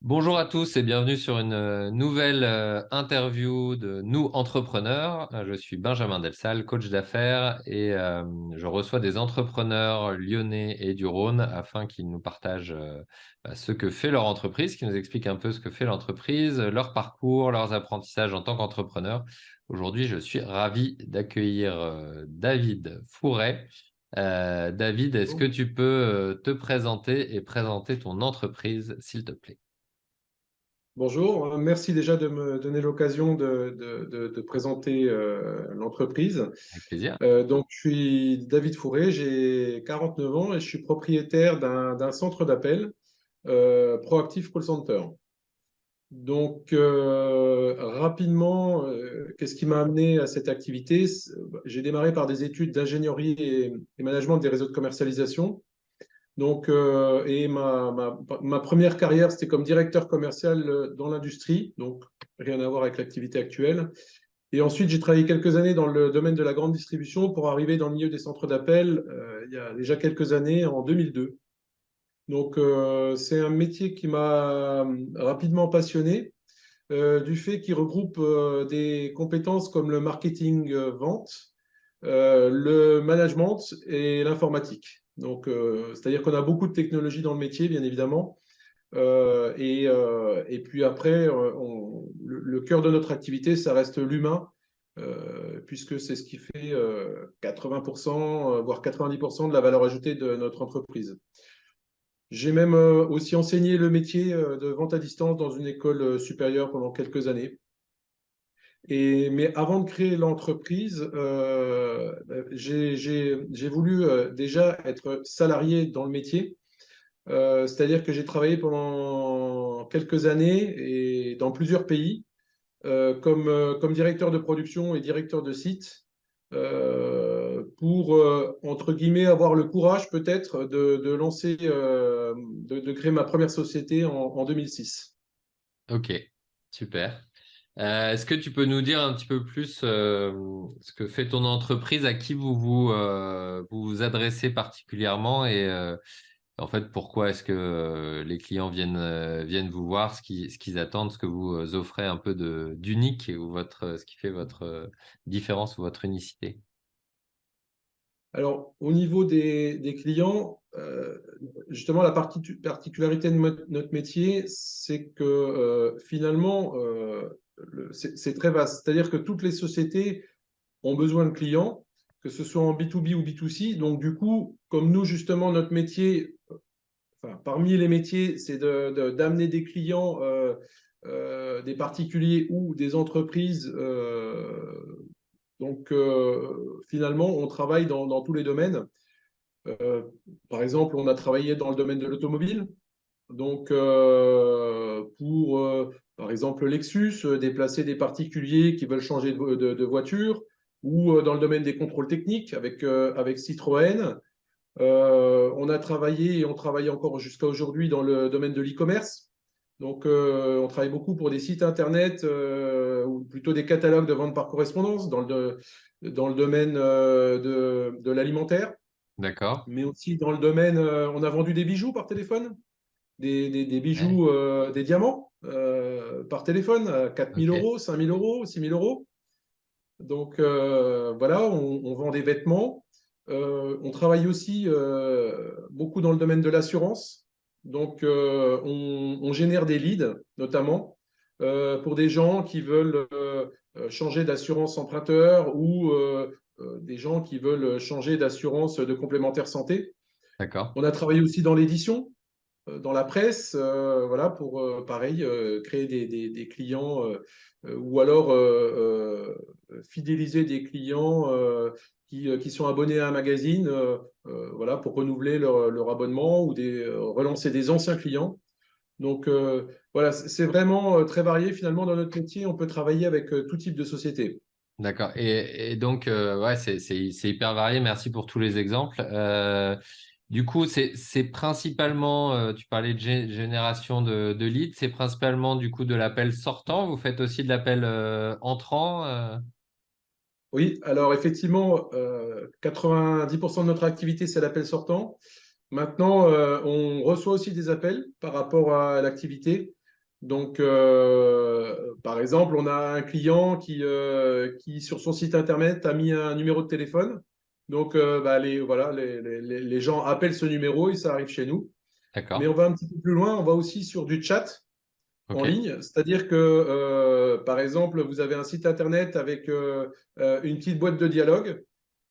Bonjour à tous et bienvenue sur une nouvelle interview de nous entrepreneurs. Je suis Benjamin Delsalle, coach d'affaires et je reçois des entrepreneurs lyonnais et du Rhône afin qu'ils nous partagent ce que fait leur entreprise, qu'ils nous expliquent un peu ce que fait l'entreprise, leur parcours, leurs apprentissages en tant qu'entrepreneurs. Aujourd'hui, je suis ravi d'accueillir David Fouret. David, est-ce que tu peux te présenter et présenter ton entreprise, s'il te plaît? Bonjour, merci déjà de me donner l'occasion de présenter l'entreprise. Avec plaisir. Donc, je suis David Fourré, j'ai 49 ans et je suis propriétaire d'un centre d'appel, Proactive Call Center. Donc, rapidement, qu'est-ce qui m'a amené à cette activité? J'ai démarré par des études d'ingénierie et management des réseaux de commercialisation. Donc, ma première carrière, c'était comme directeur commercial dans l'industrie, donc rien à voir avec l'activité actuelle. Et ensuite, j'ai travaillé quelques années dans le domaine de la grande distribution pour arriver dans le milieu des centres d'appel il y a déjà quelques années, en 2002. Donc, c'est un métier qui m'a rapidement passionné du fait qu'il regroupe des compétences comme le marketing vente, le management et l'informatique. Donc, c'est-à-dire qu'on a beaucoup de technologies dans le métier, bien évidemment. Et puis après, le cœur de notre activité, ça reste l'humain, puisque c'est ce qui fait 80%, voire 90% de la valeur ajoutée de notre entreprise. J'ai même aussi enseigné le métier de vente à distance dans une école supérieure pendant quelques années. Mais avant de créer l'entreprise, j'ai voulu déjà être salarié dans le métier. C'est-à-dire que j'ai travaillé pendant quelques années et dans plusieurs pays comme directeur de production et directeur de site pour, entre guillemets, avoir le courage peut-être de lancer, de créer ma première société en 2006. Ok, super. Est-ce que tu peux nous dire un petit peu plus ce que fait ton entreprise, à qui vous vous adressez particulièrement et en fait pourquoi est-ce que les clients viennent vous voir, ce qu'ils attendent, ce que vous offrez un peu d'unique ou ce qui fait votre différence ou votre unicité? Alors, au niveau des clients, justement, la particularité de notre métier, c'est que finalement, c'est très vaste. C'est-à-dire que toutes les sociétés ont besoin de clients, que ce soit en B2B ou B2C. Donc, du coup, comme nous, justement, notre métier, enfin, parmi les métiers, c'est d'amener des clients, des particuliers ou des entreprises. Donc, finalement, on travaille dans tous les domaines. Par exemple, on a travaillé dans le domaine de l'automobile. Donc, pour, par exemple, Lexus, déplacer des particuliers qui veulent changer de voiture, ou dans le domaine des contrôles techniques avec Citroën. On a travaillé et on travaille encore jusqu'à aujourd'hui dans le domaine de l'e-commerce. Donc, on travaille beaucoup pour des sites internet ou plutôt des catalogues de vente par correspondance dans le domaine de l'alimentaire, D'accord. mais aussi dans le domaine, on a vendu des bijoux par téléphone, des Ouais. bijoux, des diamants par téléphone à 4 000 Ok. euros, 5 000 euros, 6 000 euros. Donc voilà, on vend des vêtements. On travaille aussi beaucoup dans le domaine de l'assurance. Donc on génère des leads, notamment pour des gens qui veulent changer d'assurance emprunteur ou des gens qui veulent changer d'assurance de complémentaire santé. D'accord. On a travaillé aussi dans l'édition, dans la presse, voilà, pour pareil, créer des clients ou alors fidéliser des clients qui sont abonnés à un magazine, voilà, pour renouveler leur abonnement ou relancer des anciens clients. Donc voilà, c'est vraiment très varié finalement dans notre métier. On peut travailler avec tout type de société. D'accord. Et donc, ouais, c'est hyper varié. Merci pour tous les exemples. Du coup, c'est principalement, tu parlais de génération de leads, c'est principalement du coup de l'appel sortant. Vous faites aussi de l'appel entrant. Oui, alors effectivement, 90% de notre activité, c'est l'appel sortant. Maintenant, on reçoit aussi des appels par rapport à l'activité. Donc, par exemple, on a un client qui, sur son site internet, a mis un numéro de téléphone. Donc, bah, voilà, les gens appellent ce numéro et ça arrive chez nous. Mais on D'accord. va un petit peu plus loin, on va aussi sur du chat en OK. ligne. C'est-à-dire que, par exemple, vous avez un site internet avec une petite boîte de dialogue.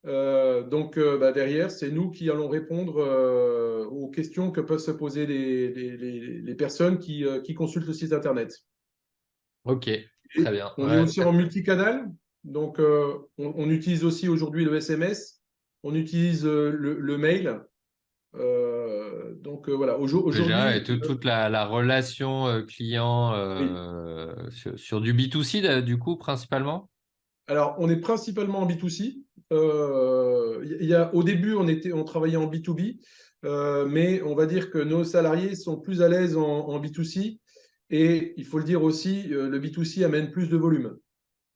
Donc, bah, derrière, c'est nous qui allons répondre aux questions que peuvent se poser les personnes qui consultent le site internet. OK. Et Très bien. on est Ouais. aussi en multicanal. Donc, on utilise aussi aujourd'hui le SMS. On utilise le mail. Donc, voilà. Vous pouvez gérer et Aujourd'hui, toute la relation client oui. sur du B2C, du coup, principalement? Alors, on est principalement en B2C. Au début, on travaillait en B2B, mais on va dire que nos salariés sont plus à l'aise en B2C. Et il faut le dire aussi, le B2C amène plus de volume.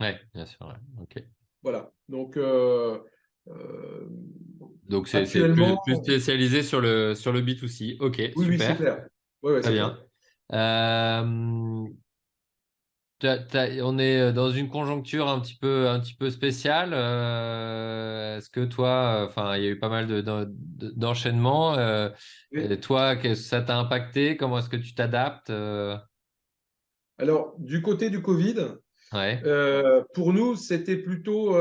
Oui, bien sûr. Ouais. OK. Voilà. Donc, euh, Donc, c'est actuellement, plus spécialisé sur le B2C. OK, oui, oui, c'est super. clair. Oui, oui, Très c'est clair. bien. Euh, on est dans une conjoncture un petit peu spéciale. Est-ce que toi, enfin, il y a eu pas mal d'enchaînements. Et Oui. toi, ça t'a impacté? Comment est-ce que tu t'adaptes? Alors, du côté du Covid, Ouais, pour nous, c'était plutôt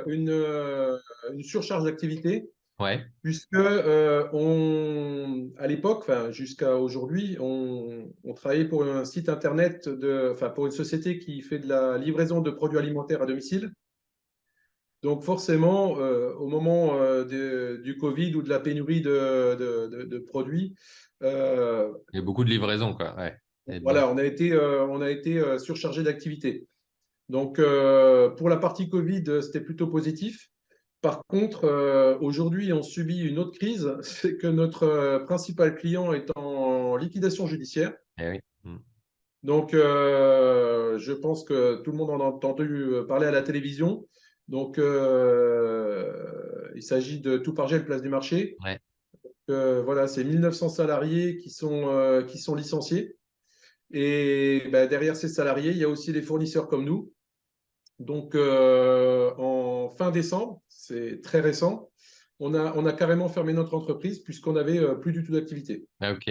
une surcharge d'activité. ouais, Puisque à l'époque, enfin, jusqu'à aujourd'hui, on travaillait pour un site internet enfin, pour une société qui fait de la livraison de produits alimentaires à domicile. Donc forcément, au moment du Covid ou de la pénurie de produits, euh, il y a beaucoup de livraisons, quoi. Ouais, et de voilà, demande. on a été surchargé d'activité. Donc pour la partie Covid, c'était plutôt positif. Par contre, aujourd'hui, on subit une autre crise, c'est que notre principal client est en liquidation judiciaire. Eh oui. Mm. Donc, je pense que tout le monde en a entendu parler à la télévision. Donc, il s'agit de Toupargel Place du Marché. Ouais, Voilà, c'est 1900 salariés qui sont licenciés. Et ben, derrière ces salariés, il y a aussi les fournisseurs comme nous. Donc, en fin décembre, c'est très récent, on a carrément fermé notre entreprise puisqu'on n'avait plus du tout d'activité. ah, OK.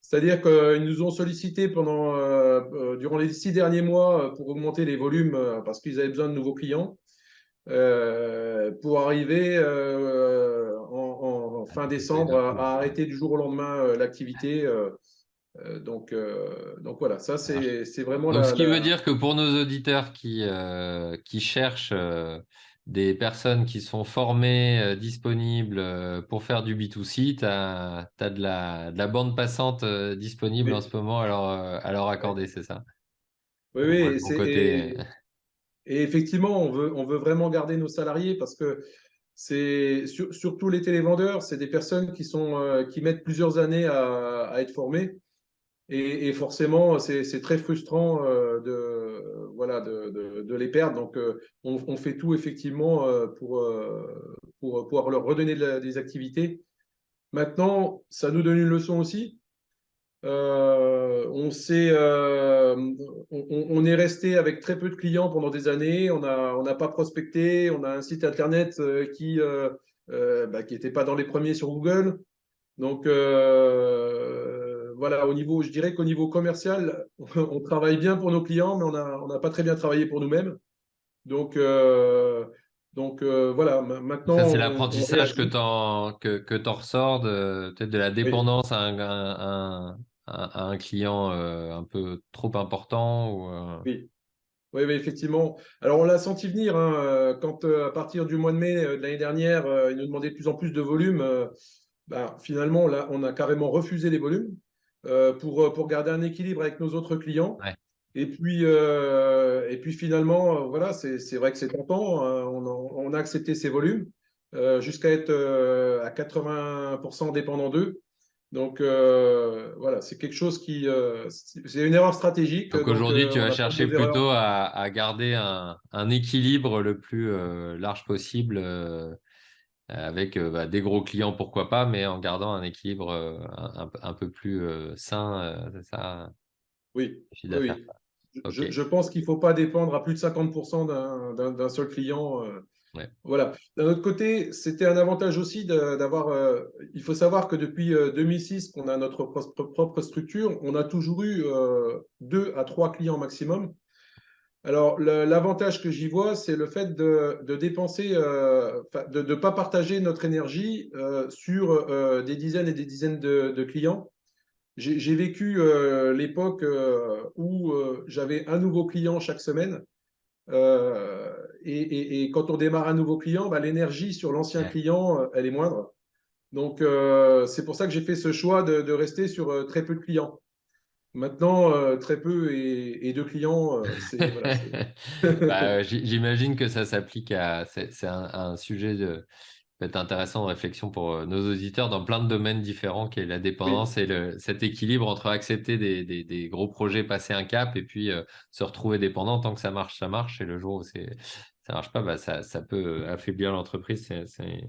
C'est-à-dire qu'ils nous ont sollicité durant les 6 derniers mois pour augmenter les volumes parce qu'ils avaient besoin de nouveaux clients pour arriver en fin Couper décembre d'un coup. à arrêter du jour au lendemain l'activité. Donc voilà, ça Ça marche. c'est vraiment Donc, ce qui veut dire que pour nos auditeurs qui cherchent des personnes qui sont formées, disponibles pour faire du B2C, tu as de la bande passante disponible en Oui, ce moment à leur oui, accorder, c'est ça? oui, Bon, oui, moi, de mon côté, et effectivement, on veut vraiment garder nos salariés parce que surtout les télévendeurs, c'est des personnes qui mettent plusieurs années à être formées. Et forcément, c'est très frustrant voilà, de les perdre. Donc, on fait tout effectivement pour pouvoir leur redonner des activités. Maintenant, ça nous donne une leçon aussi. On est resté avec très peu de clients pendant des années. On n'a pas prospecté. On a un site internet bah, qui n'était pas dans les premiers sur Google. Donc voilà, je dirais qu'au niveau commercial, on travaille bien pour nos clients, mais on n'a pas très bien travaillé pour nous-mêmes. Donc, voilà, donc maintenant ça, c'est on l'apprentissage réagit. que t'en ressors peut-être de la Oui, dépendance à un client un peu trop important ou, oui. Oui, oui, effectivement. Alors, on l'a senti venir hein, quand, à partir du mois de mai de l'année dernière, ils nous demandaient de plus en plus de volume. Bah, finalement, là, on a carrément refusé les volumes pour garder un équilibre avec nos autres clients. ouais. Et puis finalement, voilà, c'est vrai que c'est tentant. Hein, on a accepté ces volumes jusqu'à être à 80% dépendant d'eux. Donc voilà, c'est quelque chose c'est une erreur stratégique. Donc Donc aujourd'hui, tu on vas apprend de chercher nos erreurs. plutôt à garder un équilibre le plus large possible avec bah, des gros clients, pourquoi pas, mais en gardant un équilibre un peu plus sain, c'est ça? Oui, de chiffre oui, d'affaires. oui. Ok, Je pense qu'il ne faut pas dépendre à plus de 50% d'un seul client. ouais, Voilà. D'un autre côté, c'était un avantage aussi d'avoir. Il faut savoir que depuis 2006, qu'on a notre propre structure, on a toujours eu 2 à 3 clients maximum. Alors, l'avantage que j'y vois, c'est le fait de dépenser, de ne pas partager notre énergie sur des dizaines et des dizaines de clients. J'ai vécu l'époque où j'avais un nouveau client chaque semaine. Et quand on démarre un nouveau client, bah, l'énergie sur l'ancien ouais. client, elle est moindre. Donc, c'est pour ça que j'ai fait ce choix de rester sur très peu de clients. Maintenant, très peu et 2 clients, c'est voilà, c'est. Bah, j'imagine que ça s'applique à. C'est un sujet peut-être intéressant de réflexion pour nos auditeurs dans plein de domaines différents, qui est la Oui, dépendance et cet équilibre entre accepter des gros projets, passer un cap, et puis se retrouver dépendant. Tant que ça marche, ça marche. Et le jour où ça marche pas, bah, ça peut affaiblir l'entreprise. C'est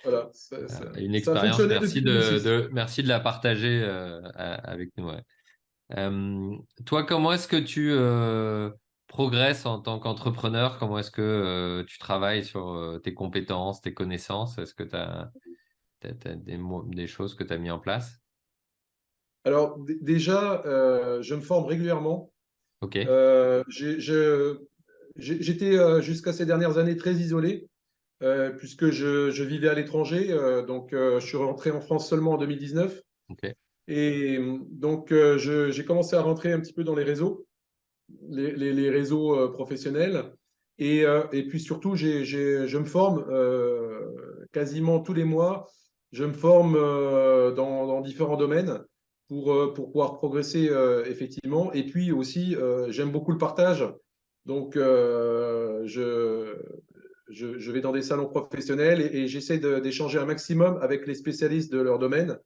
voilà, une ça a expérience. fonctionné depuis 2006. Merci de la partager avec nous. Ouais. Toi, comment est-ce que tu progresses en tant qu'entrepreneur? Comment est-ce que tu travailles sur tes compétences, tes connaissances? Est-ce que tu as, des choses que tu as mis en place? Alors, déjà, je me forme régulièrement. Ok, J'étais jusqu'à ces dernières années très isolé, puisque je vivais à l'étranger. Donc, je suis rentré en France seulement en 2019. ok, Et donc, j'ai commencé à rentrer un petit peu dans les réseaux, les réseaux professionnels. Et puis surtout, je me forme quasiment tous les mois. Je me forme dans différents domaines pour pouvoir progresser effectivement. Et puis aussi, j'aime beaucoup le partage. Donc, je vais dans des salons professionnels et j'essaie d'échanger un maximum avec les spécialistes de leur domaine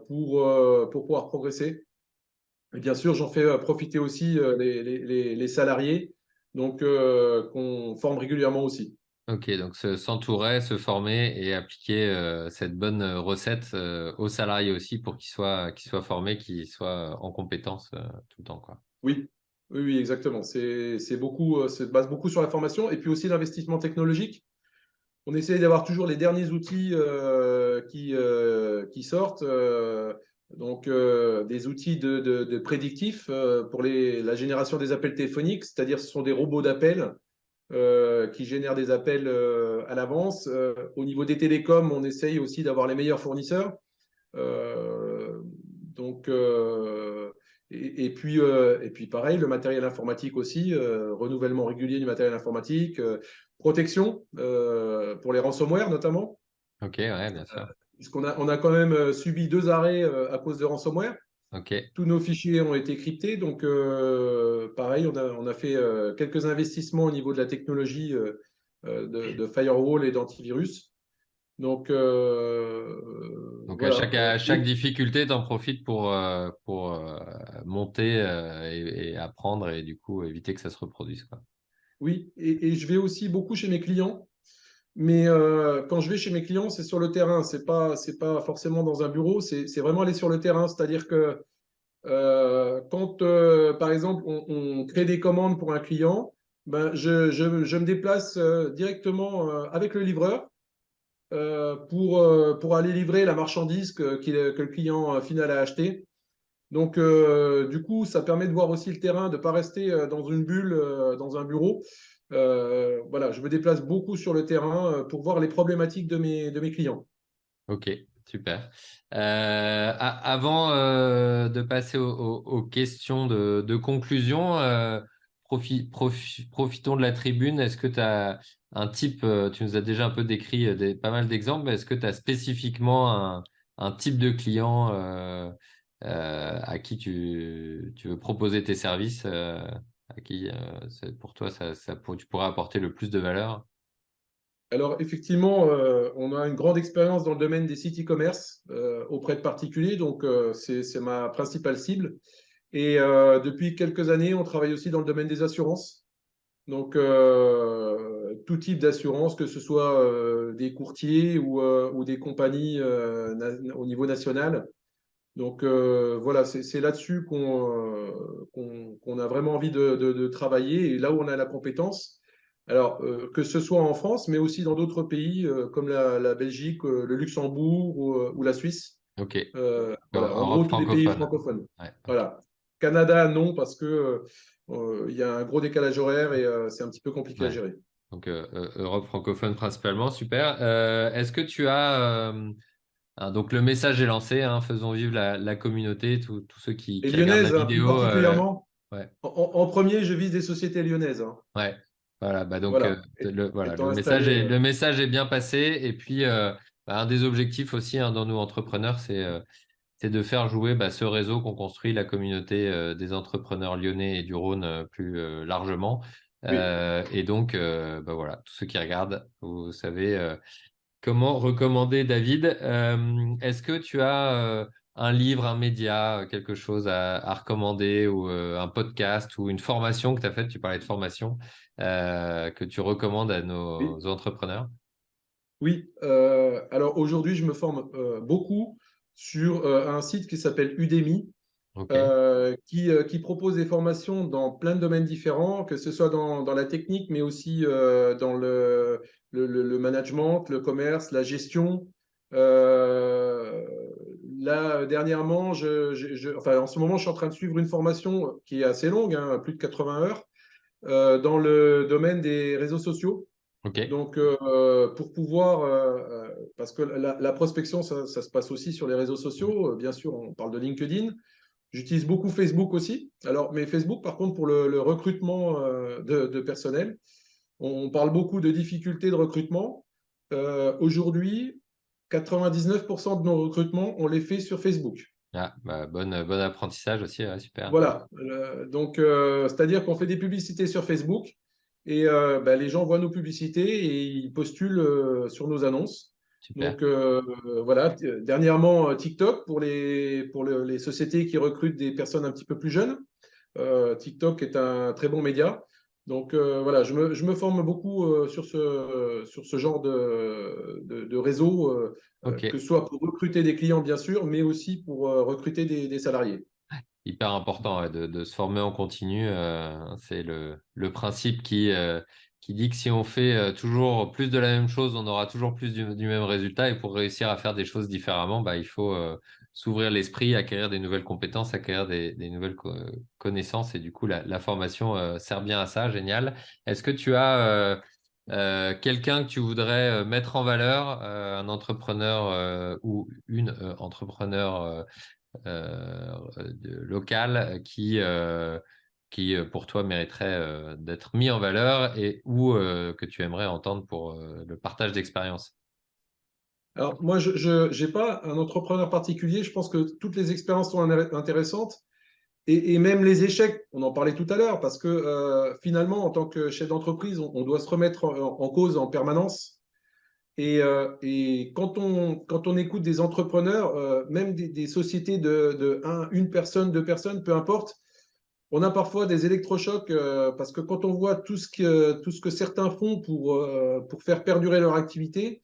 pour pouvoir progresser. Et bien sûr, j'en fais profiter aussi les salariés, donc qu'on forme régulièrement aussi. ok. Donc, s'entourer, se former et appliquer cette bonne recette aux salariés aussi pour qu'ils soient formés, qu'ils soient en compétence tout le temps, quoi. Oui, oui, oui, exactement. C'est beaucoup, se base beaucoup sur la formation et puis aussi l'investissement technologique. On essaie d'avoir toujours les derniers outils qui sortent. Donc, des outils de prédictifs pour la génération des appels téléphoniques, c'est-à-dire ce sont des robots d'appel qui génèrent des appels à l'avance. Au niveau des télécoms, on essaye aussi d'avoir les meilleurs fournisseurs. Donc, et puis pareil, le matériel informatique aussi, renouvellement régulier du matériel informatique, protection pour les ransomware notamment, Ok, ouais, bien sûr. puisqu'on a quand même subi 2 arrêts à cause de ransomware. Ok. Tous nos fichiers ont été cryptés, donc pareil, on a fait quelques investissements au niveau de la technologie de firewall et d'antivirus. Donc Donc voilà. à chaque difficulté, tu en profites pour monter et apprendre et du coup éviter que ça se reproduise, quoi. Oui, et je vais aussi beaucoup chez mes clients, mais quand je vais chez mes clients, c'est sur le terrain, c'est pas forcément dans un bureau, c'est vraiment aller sur le terrain. C'est-à-dire que quand, par exemple, on crée des commandes pour un client, ben, je me déplace directement avec le livreur pour aller livrer la marchandise que le client final a acheté. Donc, du coup, ça permet de voir aussi le terrain, de ne pas rester dans une bulle, dans un bureau. Voilà, je me déplace beaucoup sur le terrain pour voir les problématiques de mes clients. Ok, super. Avant de passer aux questions de conclusion, profitons de la tribune. Est-ce que tu as un type, tu nous as déjà un peu décrit pas mal d'exemples, mais est-ce que tu as spécifiquement un type de client à qui tu veux proposer tes services, à qui pour toi tu pourrais apporter le plus de valeur? Alors, effectivement, on a une grande expérience dans le domaine des sites e-commerce auprès de particuliers, donc c'est ma principale cible. Et depuis quelques années, on travaille aussi dans le domaine des assurances. Donc, tout type d'assurance, que ce soit des courtiers ou des compagnies au niveau national. Donc voilà, c'est là-dessus qu'on a vraiment envie de travailler et là où on a la compétence. Alors, que ce soit en France, mais aussi dans d'autres pays comme la Belgique, le Luxembourg ou la Suisse. Ok. Voilà, en Europe gros, tous les pays francophone. francophones. Ouais, ok. Voilà. Canada, non, parce que il y a un gros décalage horaire et c'est un petit peu compliqué à Ouais. gérer. Donc, Europe francophone principalement, super. Est-ce que tu as... donc, le message est lancé, hein, faisons vivre la communauté, tous ceux Et qui regardent la lyonnaise, hein, plus vidéo. particulièrement. Ouais, En premier, je vise des sociétés lyonnaises, hein. ouais. Voilà, bah donc, Voilà. voilà, Étant installé. le message est bien passé. Et puis, un des objectifs aussi, hein, dans nous entrepreneurs, c'est de faire jouer ce réseau qu'on construit, la communauté des entrepreneurs lyonnais et du Rhône plus largement. Oui. Et donc, voilà, tous ceux qui regardent, vous savez comment recommander David. Est-ce que tu as un livre, un média, quelque chose à recommander ou un podcast ou une formation que tu as faite, tu parlais de formation, que tu recommandes à Oui. nos entrepreneurs? Oui. Alors aujourd'hui, je me forme beaucoup sur un site qui s'appelle Udemy. Ok, Qui propose des formations dans plein de domaines différents, que ce soit dans la technique, mais aussi dans le management, le commerce, la gestion. Euh, Là, dernièrement, enfin, en ce moment, je suis en train de suivre une formation qui est assez longue, hein, plus de 80 heures, dans le domaine des réseaux sociaux. ok, Donc, pour pouvoir, parce que la prospection, ça se passe aussi sur les réseaux sociaux. Bien sûr, on parle de LinkedIn. J'utilise beaucoup Facebook aussi. Alors, mais Facebook, par contre, pour le recrutement de personnel, on parle beaucoup de difficultés de recrutement. Aujourd'hui, 99% de nos recrutements, on les fait sur Facebook. ah, bon apprentissage aussi, ouais, super, Voilà. Donc, c'est-à-dire qu'on fait des publicités sur Facebook et les gens voient nos publicités et ils postulent sur nos annonces. super. Donc, voilà. Dernièrement, TikTok pour les sociétés qui recrutent des personnes un petit peu plus jeunes. TikTok est un très bon média. Donc voilà, je me forme beaucoup sur ce genre de réseau, Ok. que ce soit pour recruter des clients, bien sûr, mais aussi pour recruter des salariés. Hyper important, ouais, de se former en continu. C'est le principe qui dit que si on fait toujours plus de la même chose, on aura toujours plus du même résultat. Et pour réussir à faire des choses différemment, il faut s'ouvrir l'esprit, acquérir des nouvelles compétences, acquérir des nouvelles connaissances. Et du coup, la formation sert bien à ça. Génial. Est-ce que tu as quelqu'un que tu voudrais mettre en valeur, un entrepreneur ou une entrepreneur local qui pour toi mériterait d'être mis en valeur et ou que tu aimerais entendre pour le partage d'expérience. Alors, moi, je n'ai pas un entrepreneur particulier. Je pense que toutes les expériences sont intéressantes et même les échecs, on en parlait tout à l'heure, parce que finalement, en tant que chef d'entreprise, on doit se remettre en cause en permanence. Et quand on écoute des entrepreneurs, même des sociétés une personne, deux personnes, peu importe, on a parfois des électrochocs parce que quand on voit tout ce que certains font pour faire perdurer leur activité,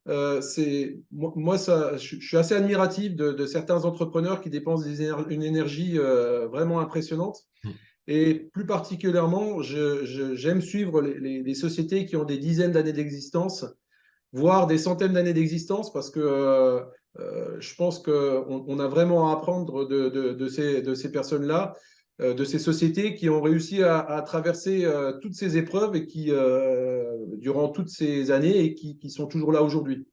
je suis assez admiratif de certains entrepreneurs qui dépensent une énergie vraiment impressionnante. Mm. Et plus particulièrement, j'aime suivre les sociétés qui ont des dizaines d'années d'existence, voire des centaines d'années d'existence, parce que je pense qu'on a vraiment à apprendre de ces personnes-là, de ces sociétés qui ont réussi à traverser toutes ces épreuves et qui, durant toutes ces années, et qui sont toujours là aujourd'hui.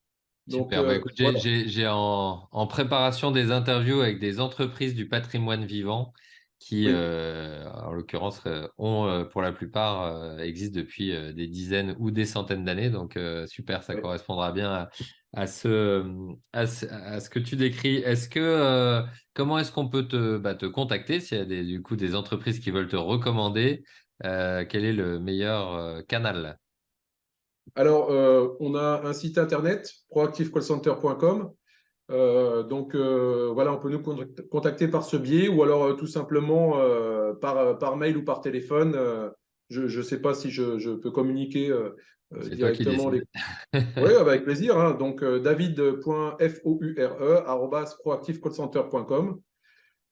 Donc, Super. Bah, écoute, voilà. j'ai en préparation des interviews avec des entreprises du patrimoine vivant qui, Oui, en l'occurrence, ont pour la plupart existent depuis des dizaines ou des centaines d'années. Donc, super, ça oui. correspondra bien à ce que tu décris. Comment est-ce qu'on peut te contacter s'il y a du coup des entreprises qui veulent te recommander? Quel est le meilleur canal? Alors, on a un site internet, proactivecallcenter.com. Donc, voilà, on peut nous contacter par ce biais ou alors tout simplement par mail ou par téléphone. je ne sais pas si je peux communiquer C'est toi qui directement décides. les. Oui, avec plaisir, hein. Donc, david.foure@proactivecallcenter.com.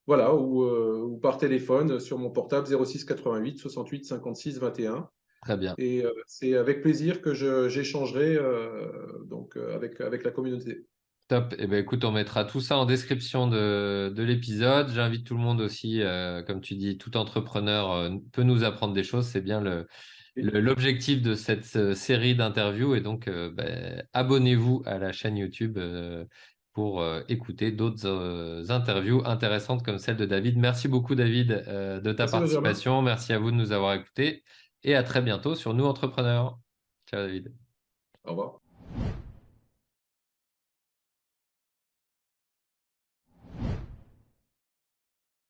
Voilà, ou par téléphone sur mon portable 06 88 68 56 21. Très bien. Et c'est avec plaisir que j'échangerai avec la communauté. Top. Eh ben, écoute, on mettra tout ça en description de l'épisode. J'invite tout le monde aussi, comme tu dis, tout entrepreneur peut nous apprendre des choses. C'est bien Et l'objectif de cette série d'interviews. Et donc, ben, abonnez-vous à la chaîne YouTube pour écouter d'autres interviews intéressantes comme celle de David. Merci beaucoup, David, de ta merci Benjamin. participation. Merci à vous de nous avoir écoutés. Et à très bientôt sur Nous Entrepreneurs. Ciao, David. Au revoir.